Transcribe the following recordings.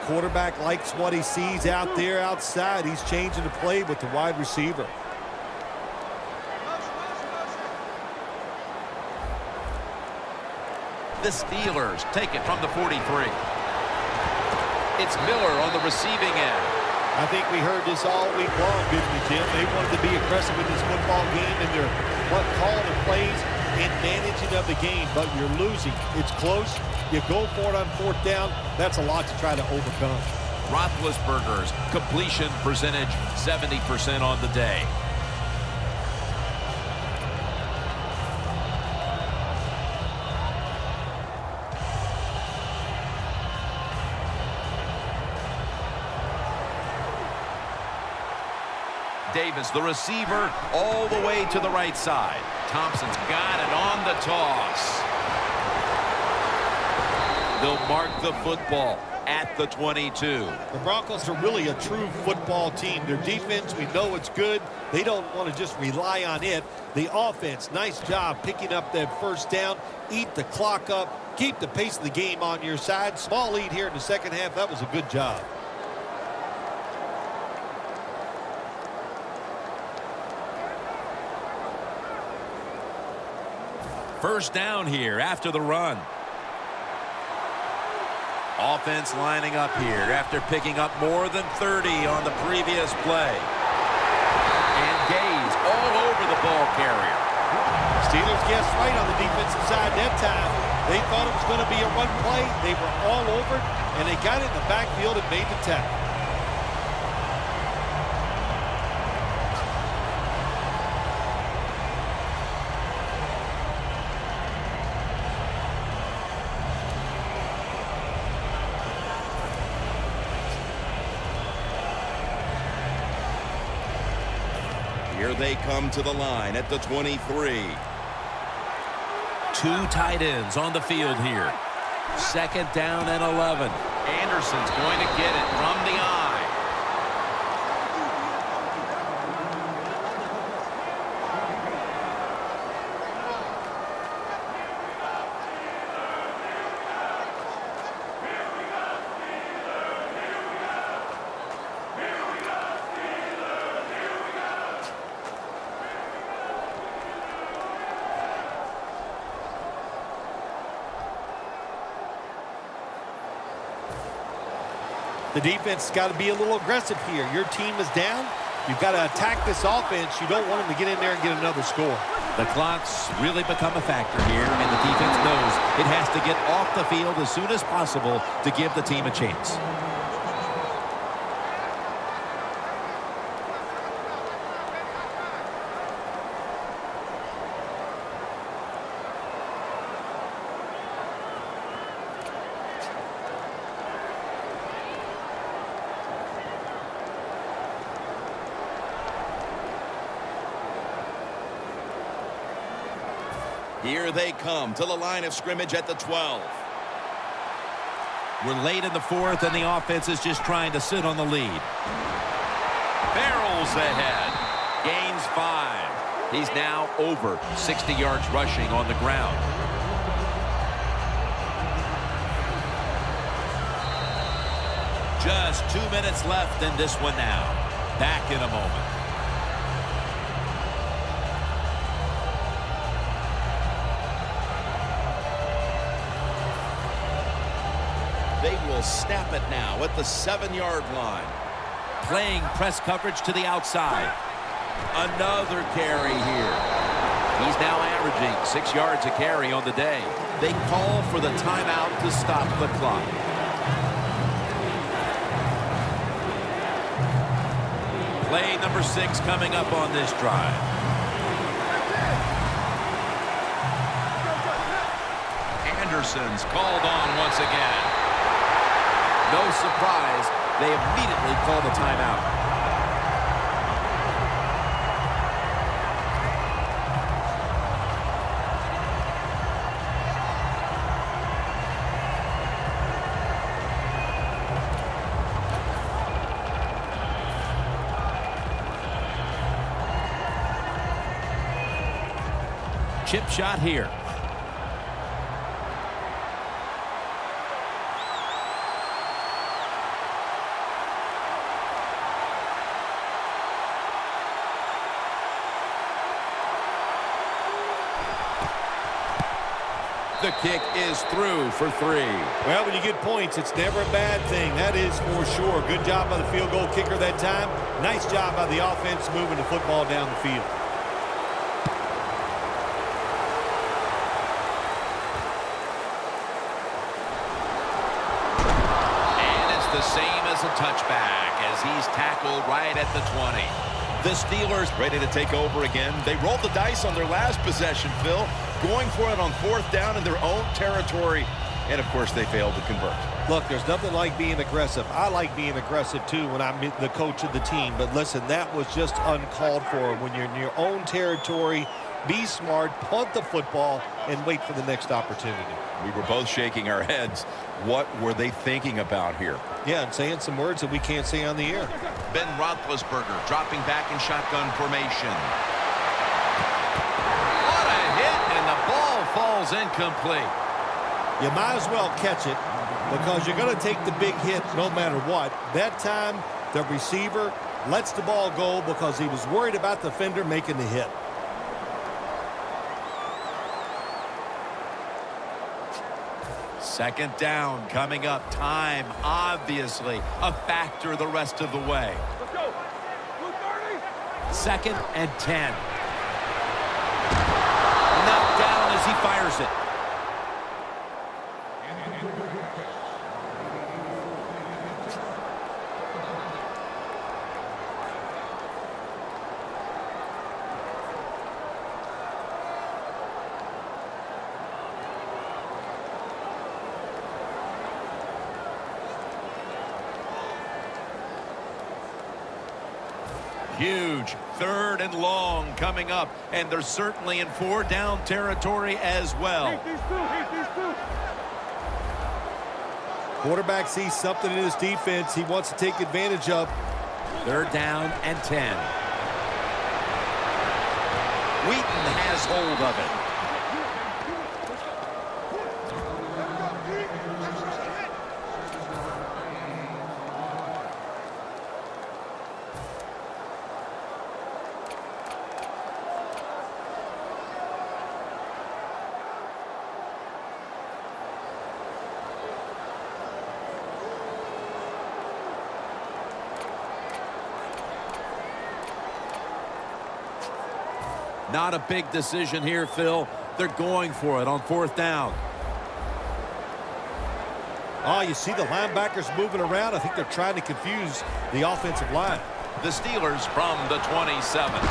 quarterback likes what he sees out there outside. He's changing the play with the wide receiver. The Steelers take it from the 43. It's Miller on the receiving end. I think we heard this all week long, didn't we, Jim? They wanted to be aggressive in this football game, and they're calling the plays and managing of the game, but you're losing. It's close. You go for it on fourth down. That's a lot to try to overcome. Roethlisberger's completion percentage 70% on the day. Davis, the receiver, all the way to the right side. Thompson's got it on the toss. They'll mark the football at the 22. The Broncos are really a true football team. Their defense, we know it's good. They don't want to just rely on it. The offense, nice job picking up that first down. Eat the clock up. Keep the pace of the game on your side. Small lead here in the second half. That was a good job. First down here after the run. Offense lining up here after picking up more than 30 on the previous play. And Gaze all over the ball carrier. Steelers guessed right on the defensive side that time. They thought it was going to be a run play. They were all over it, and they got it in the backfield and made the tackle. Here they come to the line at the 23. Two tight ends on the field here. Second down and 11. Anderson's going to get it from the eye. The defense has got to be a little aggressive here. Your team is down. You've got to attack this offense. You don't want them to get in there and get another score. The clock's really become a factor here, and the defense knows it has to get off the field as soon as possible to give the team a chance. Here they come to the line of scrimmage at the 12. We're late in the fourth, and the offense is just trying to sit on the lead. Barrels ahead. Gains 5. He's now over 60 yards rushing on the ground. Just 2 minutes left in this one now. Back in a moment. They will snap it now at the 7-yard line. Playing press coverage to the outside. Another carry here. He's now averaging 6 yards a carry on the day. They call for the timeout to stop the clock. Play number 6 coming up on this drive. Anderson's called on once again. No surprise, they immediately call the timeout. Chip shot here. The kick is through for 3. Well, when you get points, it's never a bad thing. That is for sure. Good job by the field goal kicker that time. Nice job by the offense moving the football down the field. And it's the same as a touchback as he's tackled right at the 20. The Steelers ready to take over again. They rolled the dice on their last possession, Phil, going for it on 4th down in their own territory. And, of course, they failed to convert. Look, there's nothing like being aggressive. I like being aggressive, too, when I'm the coach of the team. But, listen, that was just uncalled for. When you're in your own territory, be smart, punt the football, and wait for the next opportunity. We were both shaking our heads. What were they thinking about here? Yeah, and saying some words that we can't say on the air. Ben Roethlisberger dropping back in shotgun formation. What a hit, and the ball falls incomplete. You might as well catch it because you're going to take the big hit no matter what. That time, the receiver lets the ball go because he was worried about the defender making the hit. Second down coming up. Time, obviously, a factor the rest of the way. Let's go. 2nd and 10. Knocked down as he fires it. Huge 3rd and long coming up, and they're certainly in 4-down territory as well. Hit these two. Quarterback sees something in his defense he wants to take advantage of. 3rd down and 10. Wheaton has hold of it. Not a big decision here, Phil. They're going for it on 4th down. Oh, you see the linebackers moving around. I think they're trying to confuse the offensive line. The Steelers from the 27.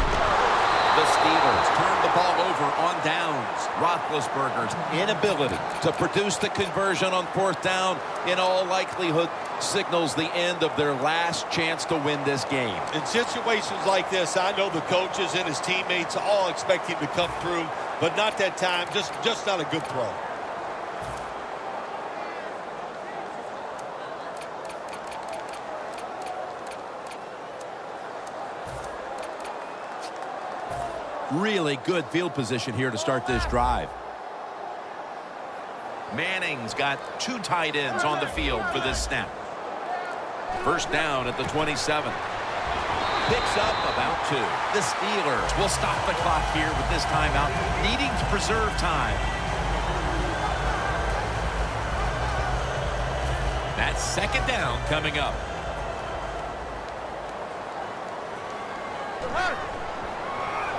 The Steelers turn the ball over on downs. Roethlisberger's inability to produce the conversion on 4th down in all likelihood signals the end of their last chance to win this game. In situations like this, I know the coaches and his teammates all expect him to come through, but not that time. Just not a good throw. Really good field position here to start this drive. Manning's got 2 tight ends on the field for this snap. 1st down at the 27. Picks up about 2. The Steelers will stop the clock here with this timeout, needing to preserve time. That's 2nd down coming up.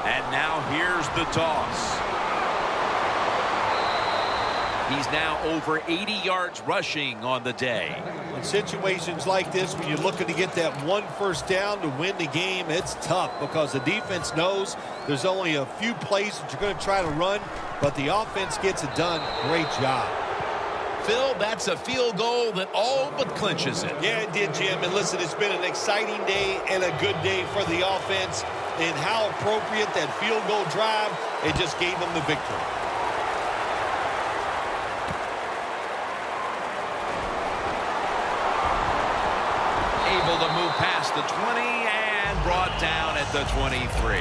And now here's the toss. He's now over 80 yards rushing on the day. In situations like this, when you're looking to get that 1 first down to win the game, it's tough because the defense knows there's only a few plays that you're going to try to run, but the offense gets it done. Great job. Phil, that's a field goal that all but clinches it. Yeah, it did, Jim. And listen, it's been an exciting day and a good day for the offense. And how appropriate that field goal drive, it just gave them the victory. Able to move past the 20 and brought down at the 23.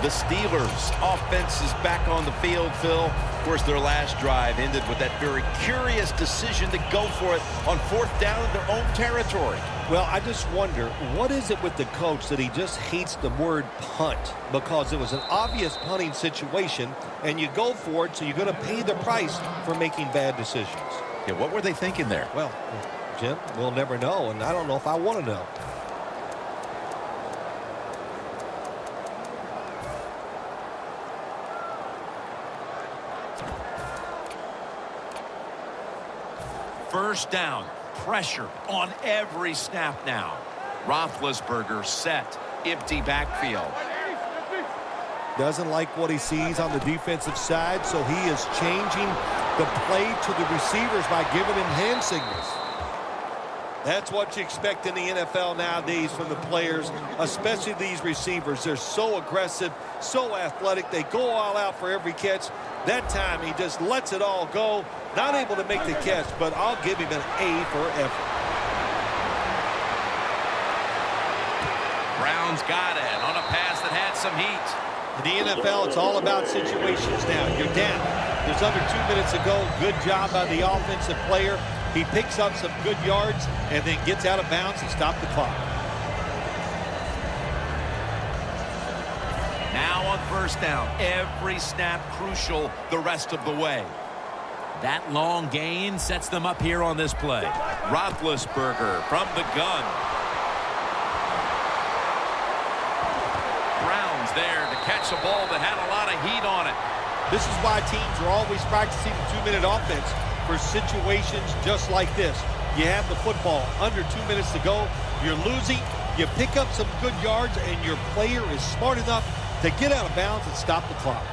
The Steelers offense is back on the field, Phil. Of course, their last drive ended with that very curious decision to go for it on 4th down in their own territory. Well, I just wonder, what is it with the coach that he just hates the word punt? Because it was an obvious punting situation, and you go for it, so you're going to pay the price for making bad decisions. Yeah, what were they thinking there? Well, Jim, we'll never know, and I don't know if I want to know. First down. Pressure on every snap now. Roethlisberger set. Empty backfield. Doesn't like what he sees on the defensive side, so he is changing the play to the receivers by giving him hand signals. That's what you expect in the NFL nowadays from the players, especially these receivers. They're so aggressive, so athletic. They go all out for every catch. That time he just lets it all go. Not able to make the catch, but I'll give him an A for effort. Brown's got it on a pass that had some heat. In the NFL, it's all about situations now. You're down. There's under 2 minutes to go. Good job by the offensive player. He picks up some good yards and then gets out of bounds and stops the clock. Now on first down. Every snap crucial the rest of the way. That long gain sets them up here on this play. Roethlisberger from the gun. Brown's there to catch a ball that had a lot of heat on it. This is why teams are always practicing the 2-minute offense for situations just like this. You have the football under 2 minutes to go. You're losing. You pick up some good yards, and your player is smart enough to get out of bounds and stop the clock.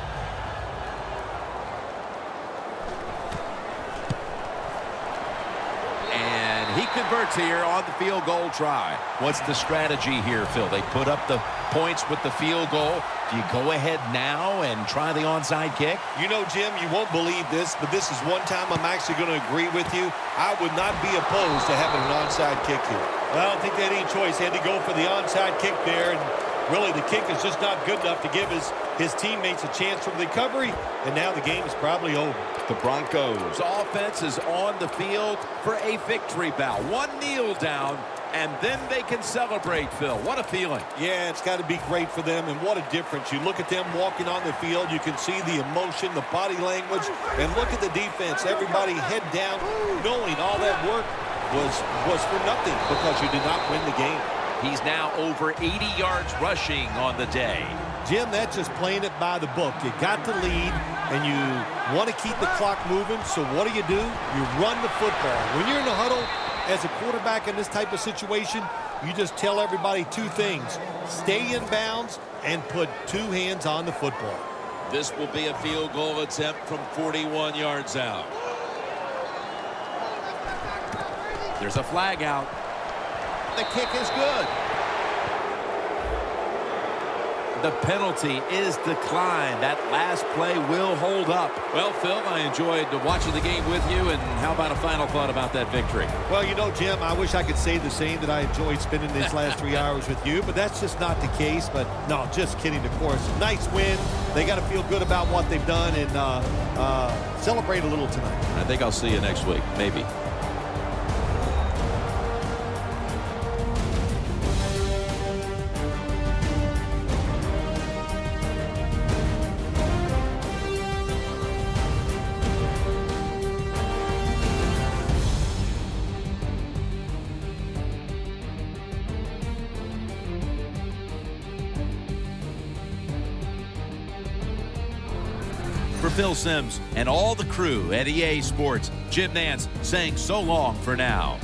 He converts here on the field goal try. What's the strategy here, Phil? They put up the points with the field goal. Do you go ahead now and try the onside kick? You know, Jim, you won't believe this, but this is one time I'm actually going to agree with you. I would not be opposed to having an onside kick here. Well, I don't think they had any choice. They had to go for the onside kick there, and really the kick is just not good enough to give his teammates a chance for recovery, and now the game is probably over. The Broncos Offense is on the field for a victory bow. One kneel down, and then they can celebrate, Phil. What a feeling. Yeah, it's got to be great for them, and what a difference. You look at them walking on the field, you can see the emotion, the body language, and look at the defense. Everybody head down, knowing all that work was for nothing because you did not win the game. He's now over 80 yards rushing on the day. Jim, that's just playing it by the book. You got to lead, and you want to keep the clock moving, so what do? You run the football. When you're in the huddle as a quarterback in this type of situation, you just tell everybody two things. Stay in bounds and put two hands on the football. This will be a field goal attempt from 41 yards out. There's a flag out. The kick is good. The penalty is declined. That last play will hold up. Well, Phil, I enjoyed watching the game with you, and how about a final thought about that victory? Well, you know, Jim, I wish I could say the same, that I enjoyed spending these last 3 hours with you, but that's just not the case. But no, just kidding, of course. Nice win. They got to feel good about what they've done and celebrate a little tonight. I think I'll see you next week, maybe. For Phil Simms and all the crew at EA Sports, Jim Nantz saying so long for now.